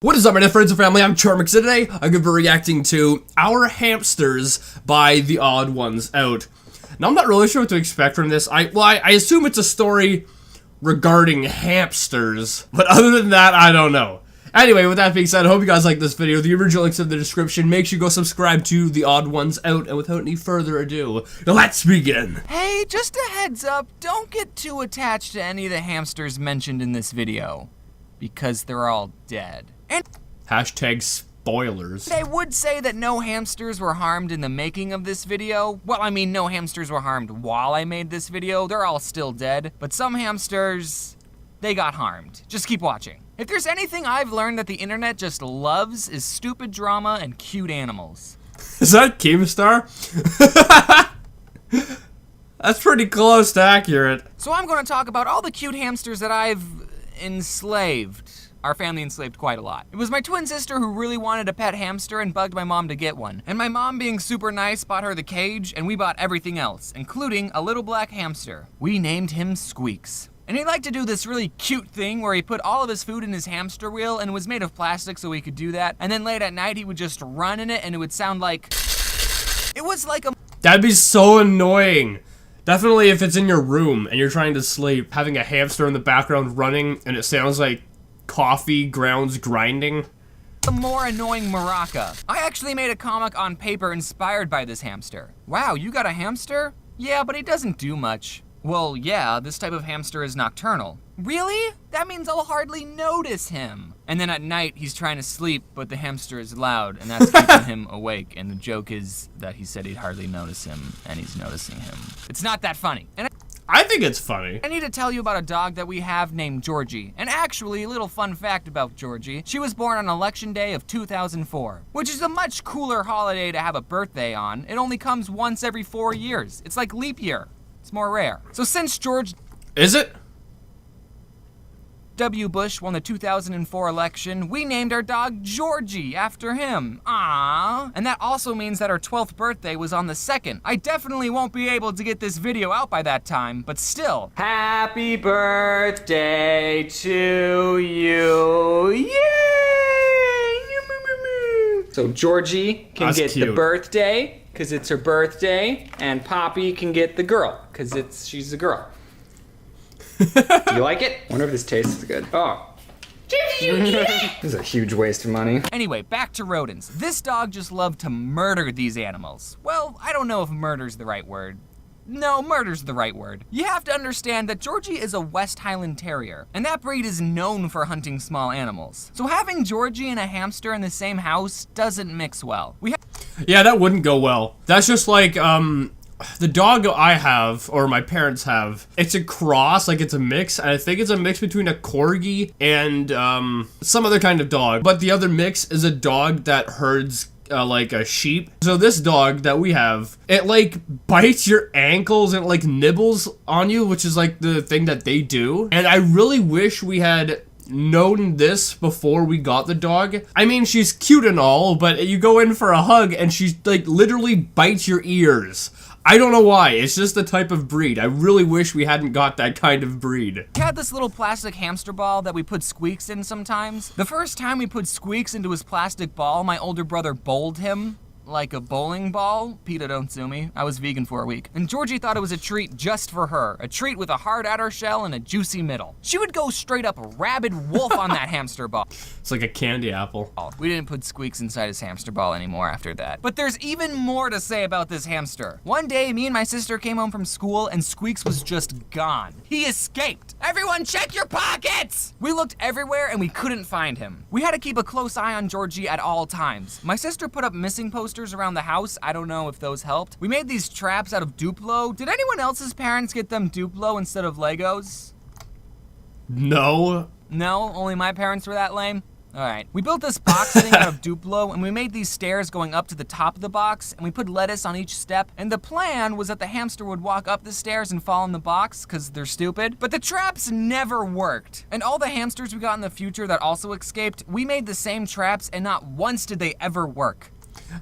What is up, my friends and family? I'm Charmx, and today I'm going to be reacting to Our Hamsters by The Odd Ones Out. Now, I'm not really sure what to expect from this. I assume it's a story regarding hamsters, but other than that, I don't know. Anyway, with that being said, I hope you guys like this video. The original link's in the description. Make sure you go subscribe to The Odd Ones Out, and without any further ado, let's begin. Hey, just a heads up, don't get too attached to any of the hamsters mentioned in this video, because they're all dead. And Hashtag spoilers. I would say that no hamsters were harmed in the making of this video. Well, I mean, no hamsters were harmed while I made this video. They're all still dead. But some hamsters, they got harmed. Just keep watching. If there's anything I've learned that the internet just loves, is stupid drama and cute animals. Is that Keemstar? That's pretty close to accurate. So I'm going to talk about all the cute hamsters that I've enslaved. Our family enslaved quite a lot. It was my twin sister who really wanted a pet hamster and bugged my mom to get one. And my mom, being super nice, bought her the cage, and we bought everything else, including a little black hamster. We named him Squeaks. And he liked to do this really cute thing where he put all of his food in his hamster wheel, and it was made of plastic so he could do that. And then late at night, he would just run in it, and it would sound like... It was like a... That'd be so annoying. Definitely if it's in your room and you're trying to sleep, having a hamster in the background running, and it sounds like coffee grounds grinding. A more annoying maraca. I actually made a comic on paper inspired by this hamster. Wow, you got a hamster? Yeah, but he doesn't do much. Well, yeah, this type of hamster is nocturnal. Really? That means I'll hardly notice him. And then at night, he's trying to sleep, but the hamster is loud, and that's keeping him awake. And the joke is that he said he'd hardly notice him, and he's noticing him. It's not that funny. And I think it's funny. I need to tell you about a dog that we have named Georgie. And actually, a little fun fact about Georgie. She was born on Election Day of 2004, which is a much cooler holiday to have a birthday on. It only comes once every 4 years. It's like leap year. It's more rare. So since George Is it? W. Bush won the 2004 election, we named our dog Georgie after him. Aww. And that also means that our 12th birthday was on the 2nd. I definitely won't be able to get this video out by that time, but still. Happy birthday to you. Yay! So Georgie can That's get cute. the birthday, because it's her birthday, and Poppy can get the girl, because she's a girl. Do you like it? I wonder if this tastes good. Oh. This is a huge waste of money. Anyway, back to rodents. This dog just loved to murder these animals. Well, I don't know if murder's the right word. No, murder's the right word. You have to understand that Georgie is a West Highland Terrier, and that breed is known for hunting small animals. So having Georgie and a hamster in the same house doesn't mix well. Yeah, that wouldn't go well. That's just like, the dog I have, or my parents have, it's a cross, like it's a mix, and I think it's a mix between a corgi and, some other kind of dog. But the other mix is a dog that herds like a sheep. So this dog that we have, it like bites your ankles and like nibbles on you, which is like the thing that they do. And I really wish we had known this before we got the dog. I mean, she's cute and all, but you go in for a hug and she like literally bites your ears. I don't know why, it's just the type of breed. I really wish we hadn't got that kind of breed. We had this little plastic hamster ball that we put Squeaks in sometimes. The first time we put Squeaks into his plastic ball, my older brother bowled him like a bowling ball. PETA, don't sue me. I was vegan for a week. And Georgie thought it was a treat just for her. A treat with a hard outer shell and a juicy middle. She would go straight up rabid wolf on that hamster ball. It's like a candy apple. We didn't put Squeaks inside his hamster ball anymore after that. But there's even more to say about this hamster. One day, me and my sister came home from school and Squeaks was just gone. He escaped. Everyone check your pockets! We looked everywhere and we couldn't find him. We had to keep a close eye on Georgie at all times. My sister put up missing posters around the house. I don't know if those helped. We made these traps out of Duplo. Did anyone else's parents get them Duplo instead of Legos? No. No? Only my parents were that lame? Alright. We built this box thing out of Duplo, and we made these stairs going up to the top of the box, and we put lettuce on each step, and the plan was that the hamster would walk up the stairs and fall in the box, because they're stupid. But the traps never worked. And all the hamsters we got in the future that also escaped, we made the same traps, and not once did they ever work.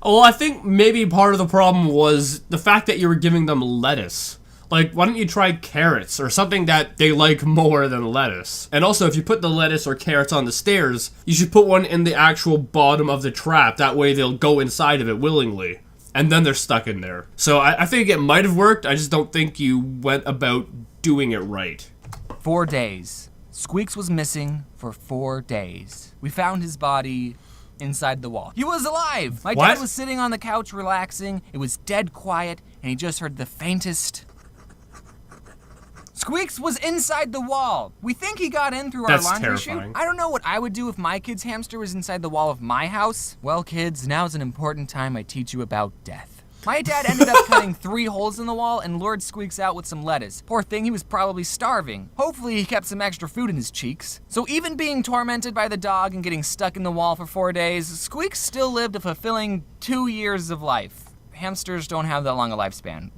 Well, I think maybe part of the problem was the fact that you were giving them lettuce. Like, why don't you try carrots or something that they like more than lettuce? And also, if you put the lettuce or carrots on the stairs, you should put one in the actual bottom of the trap. That way they'll go inside of it willingly. And then they're stuck in there. So I think it might have worked. I just don't think you went about doing it right. 4 days. Squeaks was missing for 4 days. We found his body inside the wall. He was alive! My dad was sitting on the couch relaxing. It was dead quiet, and he just heard the faintest... Squeaks was inside the wall. We think he got in through our laundry chute. I don't know what I would do if my kid's hamster was inside the wall of my house. Well, kids, now's an important time I teach you about death. My dad ended up cutting 3 holes in the wall and lured Squeaks out with some lettuce. Poor thing, he was probably starving. Hopefully he kept some extra food in his cheeks. So even being tormented by the dog and getting stuck in the wall for 4 days, Squeaks still lived a fulfilling 2 years of life. Hamsters don't have that long a lifespan.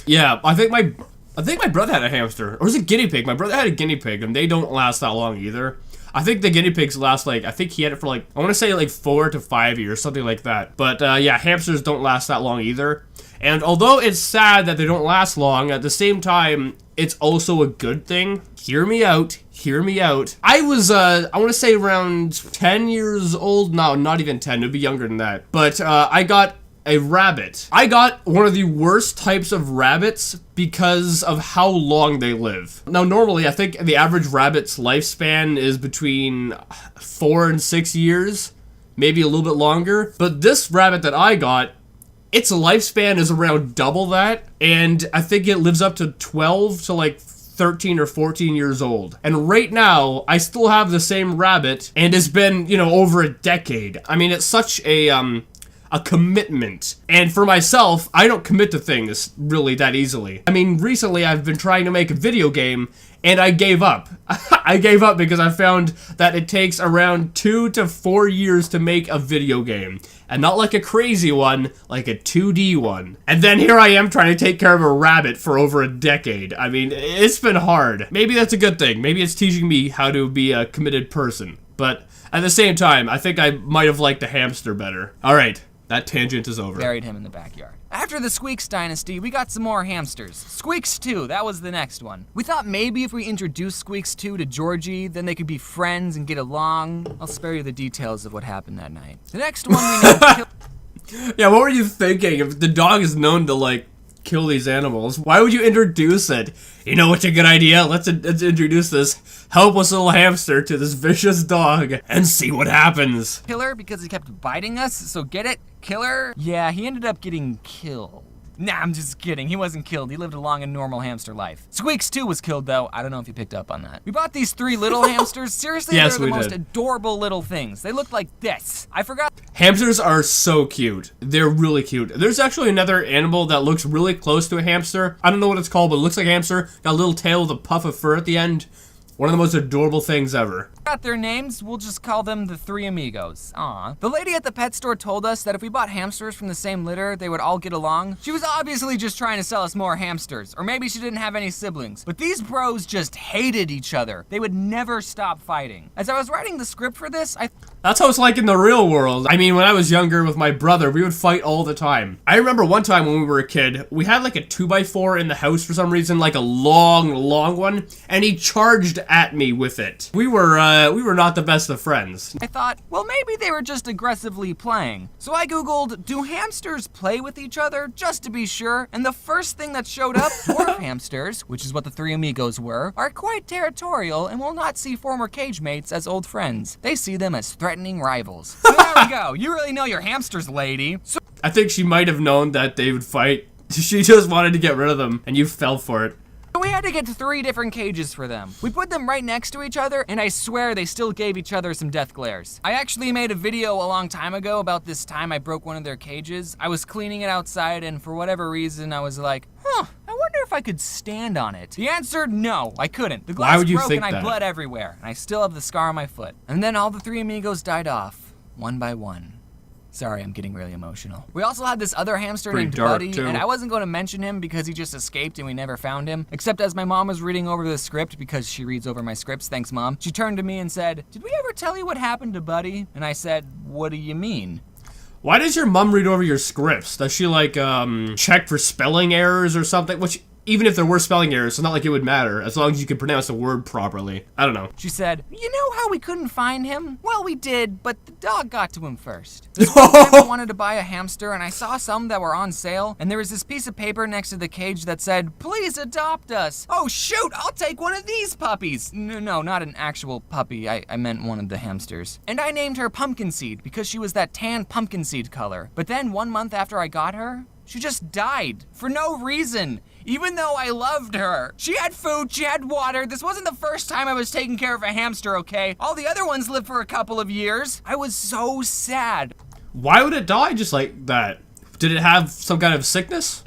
Yeah, I think my brother had a hamster. Or was it guinea pig? My brother had a guinea pig, and they don't last that long either. I think the guinea pigs last, like, I think he had it for, like, I want to say, like, 4 to 5 years, something like that. But, yeah, hamsters don't last that long either. And although it's sad that they don't last long, at the same time, it's also a good thing. Hear me out. Hear me out. I was, I want to say around 10 years old. No, not even 10. It'd be younger than that. But, I got a rabbit. I got one of the worst types of rabbits because of how long they live. Now, normally, I think the average rabbit's lifespan is between 4 and 6 years, maybe a little bit longer. But this rabbit that I got, its lifespan is around double that, and I think it lives up to 12 to like 13 or 14 years old. And right now, I still have the same rabbit, and it's been, you know, over a decade. I mean, it's such a commitment. And for myself, I don't commit to things really that easily. I mean, recently I've been trying to make a video game, and I gave up. I gave up because I found that it takes around 2 to 4 years to make a video game. And not like a crazy one, like a 2D one. And then here I am trying to take care of a rabbit for over a decade. I mean, it's been hard. Maybe that's a good thing. Maybe it's teaching me how to be a committed person. But at the same time, I think I might have liked the hamster better. All right. That tangent is over. Buried him in the backyard. After the Squeaks dynasty, we got some more hamsters. Squeaks 2, that was the next one. We thought maybe if we introduced Squeaks 2 to Georgie, then they could be friends and get along. I'll spare you the details of what happened that night. The next one we named Yeah, what were you thinking? If the dog is known to, like, kill these animals, why would you introduce it? You know what's a good idea? Let's introduce this helpless little hamster to this vicious dog and see what happens. Killer because he kept biting us, so get it? Killer? Yeah, he ended up getting killed. Nah, I'm just kidding. He wasn't killed. He lived a long and normal hamster life. Squeaks 2 was killed, though. I don't know if you picked up on that. We bought these 3 little hamsters. Seriously, yes, they're the most adorable little things. They look like this. I forgot. Hamsters are so cute. They're really cute. There's actually another animal that looks really close to a hamster. I don't know what it's called, but it looks like a hamster. Got a little tail with a puff of fur at the end. One of the most adorable things ever. Got their names, we'll just call them the 3 amigos. Aw. The lady at the pet store told us that if we bought hamsters from the same litter, they would all get along. She was obviously just trying to sell us more hamsters, or maybe she didn't have any siblings. But these bros just hated each other. They would never stop fighting. As I was writing the script for this, That's how it's like in the real world. I mean, when I was younger with my brother, we would fight all the time. I remember one time when we were a kid, we had like a 2x4 in the house for some reason, like a long one, and he charged at me with it. We were not the best of friends. I thought, well, maybe they were just aggressively playing. So I googled, do hamsters play with each other, just to be sure? And the first thing that showed up, dwarf hamsters, which is what the 3 amigos were, are quite territorial and will not see former cage mates as old friends. They see them as threatening rivals. So there we go. You really know your hamsters, lady. So I think she might have known that they would fight. She just wanted to get rid of them, and you fell for it. we had to get 3 different cages for them. We put them right next to each other, and I swear they still gave each other some death glares. I actually made a video a long time ago about this time I broke one of their cages. I was cleaning it outside, and for whatever reason, I was like, I wonder if I could stand on it. The answer, no, I couldn't. The glass broke and I bled everywhere, and I still have the scar on my foot. And then all the 3 amigos died off, one by one. Sorry, I'm getting really emotional. We also had this other hamster named Buddy, and I wasn't going to mention him because he just escaped and we never found him. Except as my mom was reading over the script, because she reads over my scripts, thanks Mom, she turned to me and said, "Did we ever tell you what happened to Buddy?" And I said, "What do you mean?" Why does your mom read over your scripts? Does she, like, check for spelling errors or something? Which, even if there were spelling errors, it's not like it would matter, as long as you could pronounce the word properly. I don't know. She said, you know how we couldn't find him? Well, we did, but the dog got to him first. This one time I wanted to buy a hamster, and I saw some that were on sale, and there was this piece of paper next to the cage that said, please adopt us. Oh shoot, I'll take one of these puppies. No, not an actual puppy. I meant one of the hamsters. And I named her Pumpkin Seed because she was that tan pumpkin seed color. But then 1 month after I got her, she just died for no reason. Even though I loved her. She had food, she had water. This wasn't the first time I was taking care of a hamster, okay? All the other ones lived for a couple of years. I was so sad. Why would it die just like that? Did it have some kind of sickness?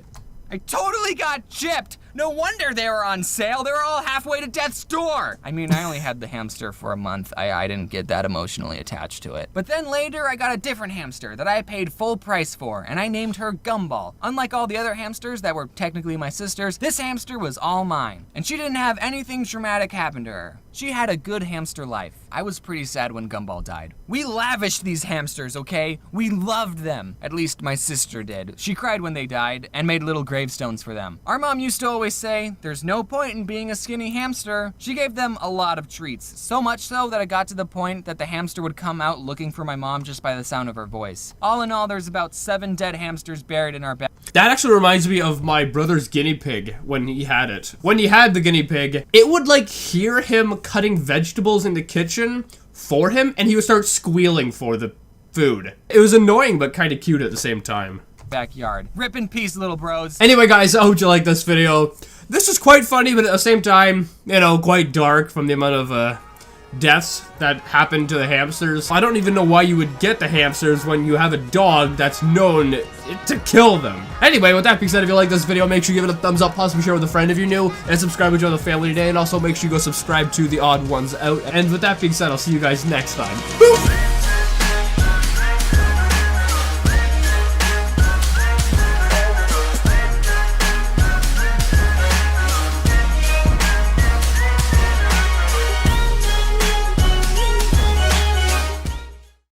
I totally got gypped. No wonder they were on sale. They were all halfway to death's door. I mean, I only had the hamster for a month. I didn't get that emotionally attached to it. But then later, I got a different hamster that I paid full price for, and I named her Gumball. Unlike all the other hamsters that were technically my sister's, this hamster was all mine. And she didn't have anything traumatic happen to her. She had a good hamster life. I was pretty sad when Gumball died. We lavished these hamsters, okay? We loved them. At least my sister did. She cried when they died and made little gravestones for them. Our mom used to always say, there's no point in being a skinny hamster. She gave them a lot of treats. So much so that it got to the point that the hamster would come out looking for my mom just by the sound of her voice. All in all, there's about 7 dead hamsters buried in our bed. That actually reminds me of my brother's guinea pig when he had it. When he had the guinea pig, it would like hear him cutting vegetables in the kitchen for him, and he would start squealing for the food. It was annoying, but kind of cute at the same time. Backyard. Rip in peace, little bros. Anyway, guys, I hope you liked this video. This is quite funny, but at the same time, you know, quite dark from the amount of deaths that happened to the hamsters. I don't even know why you would get the hamsters when you have a dog that's known to kill them. Anyway, with that being said, if you like this video, make sure you give it a thumbs up, possibly share with a friend if you're new, and subscribe to join the family today, and also make sure you go subscribe to The Odd Ones Out. And with that being said, I'll see you guys next time. Boop!